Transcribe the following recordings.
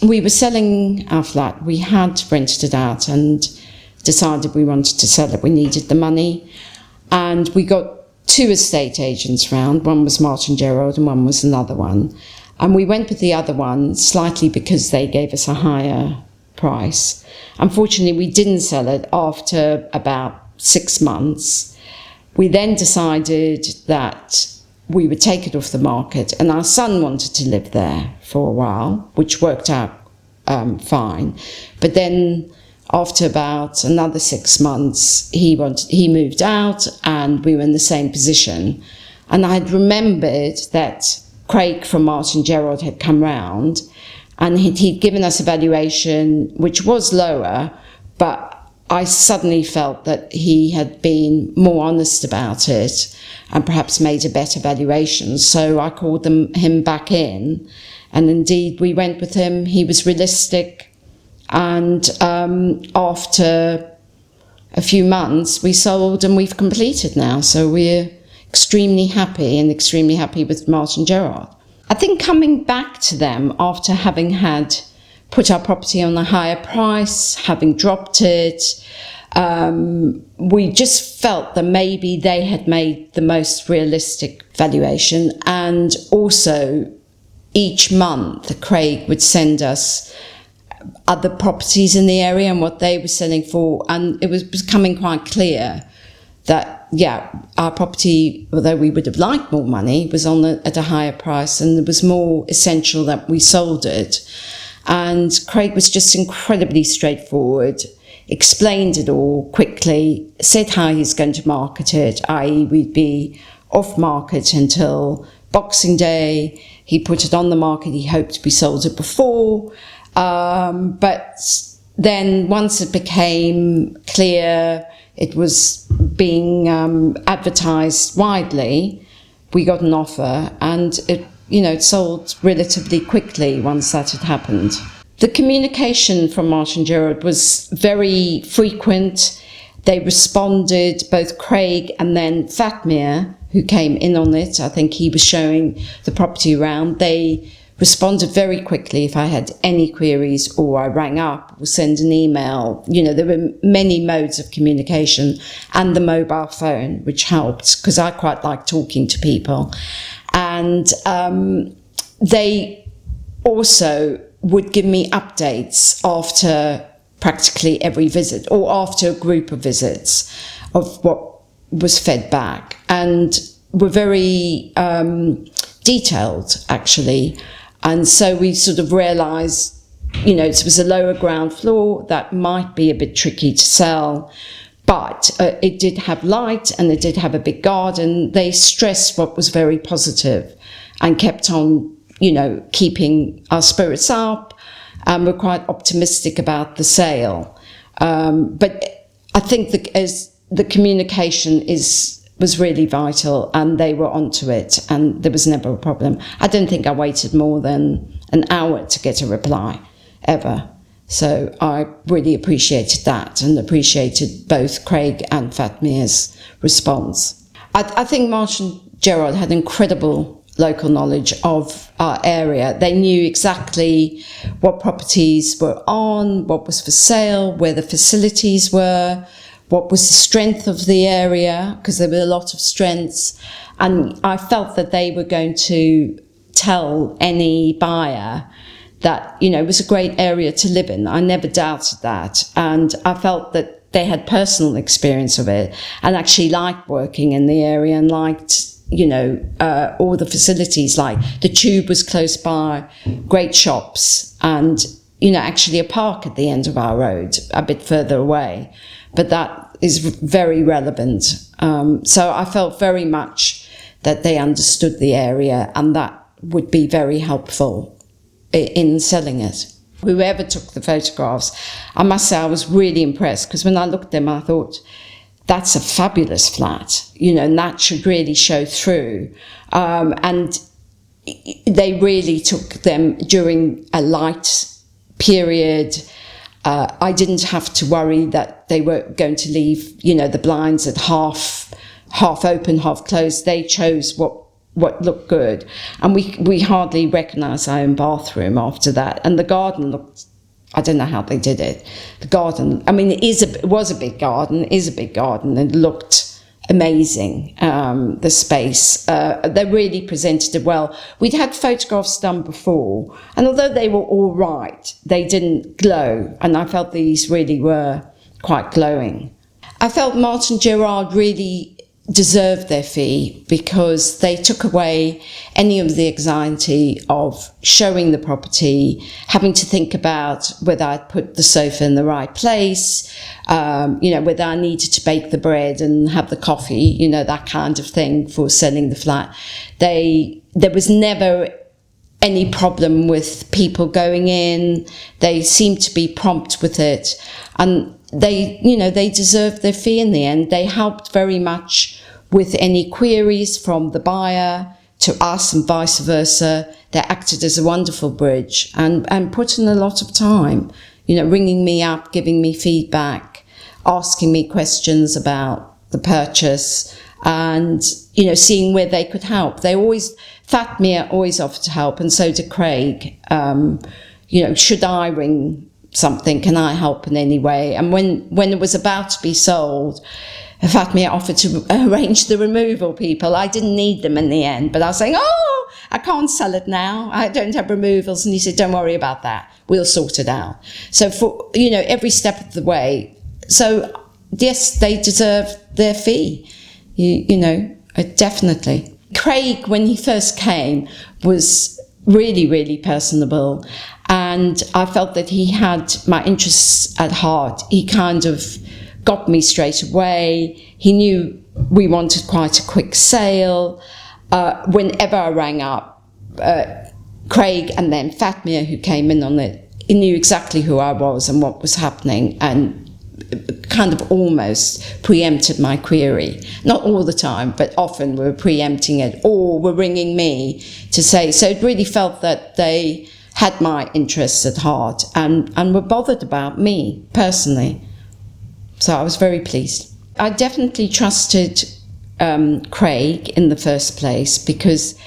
we were selling our flat. We had rented it out and decided we wanted to sell it. We needed the money. And we got 2 estate agents round. One was Martin Gerard and one was another one. And we went with the other one slightly because they gave us a higher price. Unfortunately, we didn't sell it after about 6 months. We then decided that we would take it off the market, and our son wanted to live there for a while, which worked out fine. But then after about another 6 months, he moved out, and we were in the same position. And I had remembered that Craig from Martin Gerard had come round, and he'd given us a valuation which was lower, but I suddenly felt that he had been more honest about it and perhaps made a better valuation. So I called him back in, and indeed we went with him. He was realistic, and after a few months we sold and we've completed now. So we're extremely happy with Martin Gerard. I think coming back to them after having had put our property on a higher price, having dropped it, we just felt that maybe they had made the most realistic valuation. And also each month Craig would send us other properties in the area and what they were selling for, and it was becoming quite clear that our property, although we would have liked more money, was on at a higher price, and it was more essential that we sold it. And Craig was just incredibly straightforward, explained it all quickly, said how he's going to market it, i.e. we'd be off market until Boxing Day. He put it on the market, he hoped we sold it before, but then once it became clear it was being advertised widely, we got an offer, and it sold relatively quickly once that had happened. The communication from Martin Gerard was very frequent. They responded, both Craig and then Fatmir, who came in on it. I think he was showing the property around. They responded very quickly if I had any queries, or I rang up or sent an email. There were many modes of communication, and the mobile phone, which helped because I quite like talking to people. And they also would give me updates after practically every visit, or after a group of visits, of what was fed back, and were very detailed, actually. And so we sort of realised, it was a lower ground floor that might be a bit tricky to sell, but it did have light and it did have a big garden. They stressed what was very positive and kept on, keeping our spirits up, and we're quite optimistic about the sale. But I think as the communication was really vital, and they were onto it, and there was never a problem. I don't think I waited more than an hour to get a reply, ever. So I really appreciated that, and appreciated both Craig and Fatmir's response. I think Martin Gerard had incredible local knowledge of our area. They knew exactly what properties were on, what was for sale, where the facilities were, what was the strength of the area, because there were a lot of strengths. And I felt that they were going to tell any buyer that, it was a great area to live in. I never doubted that. And I felt that they had personal experience of it and actually liked working in the area and liked, all the facilities. Like the Tube was close by, great shops, and, actually a park at the end of our road, a bit further away. But that is very relevant. So I felt very much that they understood the area, and that would be very helpful in selling it. Whoever took the photographs, I must say I was really impressed, because when I looked at them, I thought, that's a fabulous flat, and that should really show through. And they really took them during a light period. I didn't have to worry that they were going to leave, the blinds at half open, half closed. They chose what what looked good. And we hardly recognised our own bathroom after that. And the garden looked, I don't know how they did it. The garden, I mean, it was a big garden, It looked amazing, the space. They really presented it well. We'd had photographs done before, and although they were all right, they didn't glow, and I felt these really were quite glowing. I felt Martin Gerard really deserved their fee because they took away any of the anxiety of showing the property, having to think about whether I'd put the sofa in the right place, whether I needed to bake the bread and have the coffee, that kind of thing for selling the flat. There was never any problem with people going in. They seemed to be prompt with it, and they deserved their fee in the end. They helped very much with any queries from the buyer to us and vice versa. They acted as a wonderful bridge and put in a lot of time, ringing me up, giving me feedback, asking me questions about the purchase and, seeing where they could help. Fatmir always offered to help, and so did Craig. Should I ring something? Can I help in any way? And when it was about to be sold, Fatmir offered to arrange the removal people. I didn't need them in the end, but I was saying, I can't sell it now. I don't have removals. And he said, don't worry about that. We'll sort it out. So for, every step of the way. So yes, they deserve their fee, definitely. Craig, when he first came, was really, really personable. And I felt that he had my interests at heart. He kind of got me straight away. He knew we wanted quite a quick sale. Whenever I rang up, Craig and then Fatmir, who came in on it, he knew exactly who I was and what was happening, and kind of almost preempted my query. Not all the time, but often we were preempting it, or were ringing me to say. So it really felt that they had my interests at heart and were bothered about me personally. So I was very pleased. I definitely trusted Craig in the first place because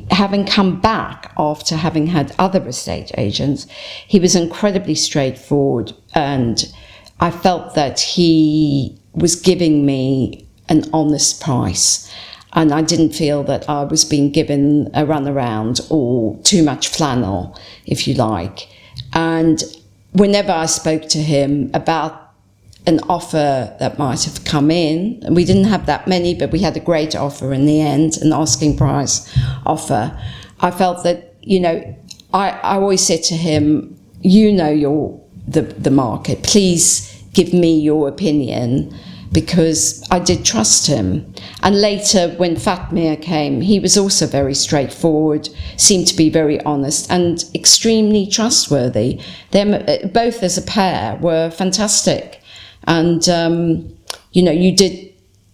having come back after having had other estate agents, he was incredibly straightforward, and I felt that he was giving me an honest price, and I didn't feel that I was being given a runaround or too much flannel, if you like. And whenever I spoke to him about an offer that might have come in, and we didn't have that many, but we had a great offer in the end, an asking price offer, I felt that, I always said to him, the market, please give me your opinion, because I did trust him. And later, when Fatmir came, he was also very straightforward, seemed to be very honest and extremely trustworthy. They both as a pair were fantastic. And,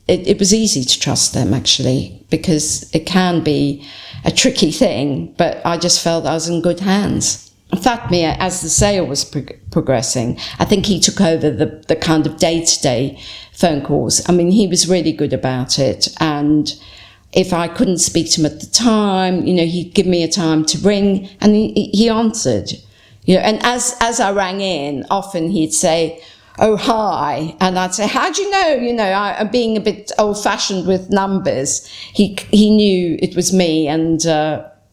it was easy to trust them, actually, because it can be a tricky thing, but I just felt I was in good hands. Fatmir, as the sale was progressing, I think he took over the kind of day-to-day phone calls. I mean, he was really good about it. And if I couldn't speak to him at the time, he'd give me a time to ring, and he answered. And as I rang in, often he'd say, oh, hi. And I'd say, how do you know? I'm being a bit old-fashioned with numbers. He knew it was me and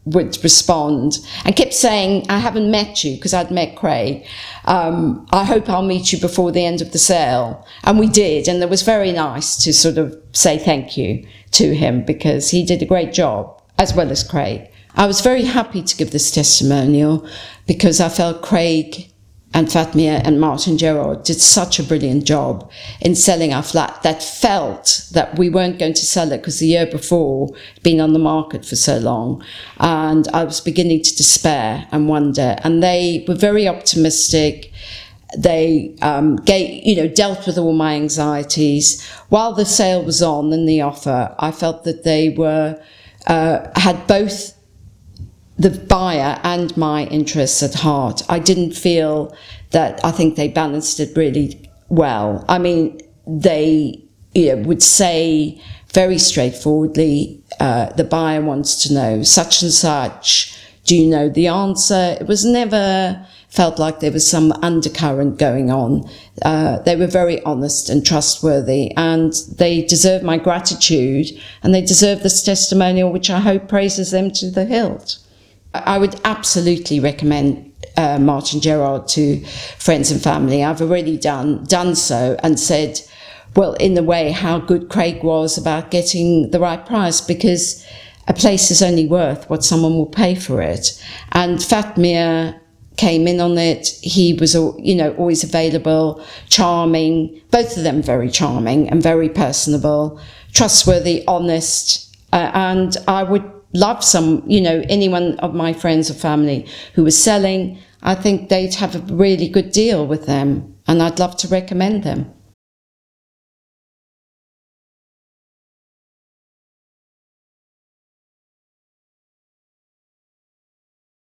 would respond and kept saying, I haven't met you, because I'd met Craig. I hope I'll meet you before the end of the sale. And we did. And it was very nice to sort of say thank you to him, because he did a great job, as well as Craig. I was very happy to give this testimonial because I felt Craig and Fatmir and Martin Gerard did such a brilliant job in selling our flat that felt that we weren't going to sell it because the year before it'd been on the market for so long. And I was beginning to despair and wonder. And they were very optimistic. They dealt with all my anxieties. While the sale was on and the offer, I felt that they had both the buyer and my interests at heart. I didn't feel that. I think they balanced it really well. I mean, they would say very straightforwardly, the buyer wants to know such and such. Do you know the answer? It was never felt like there was some undercurrent going on. They were very honest and trustworthy, and they deserve my gratitude, and they deserve this testimonial, which I hope praises them to the hilt. I would absolutely recommend Martin Gerard to friends and family. I've already done so and said, well, in a way, how good Craig was about getting the right price, because a place is only worth what someone will pay for it. And Fatmir came in on it. He was, always available, charming, both of them very charming and very personable, trustworthy, honest. And I would love anyone of my friends or family who was selling, I think they'd have a really good deal with them. And I'd love to recommend them.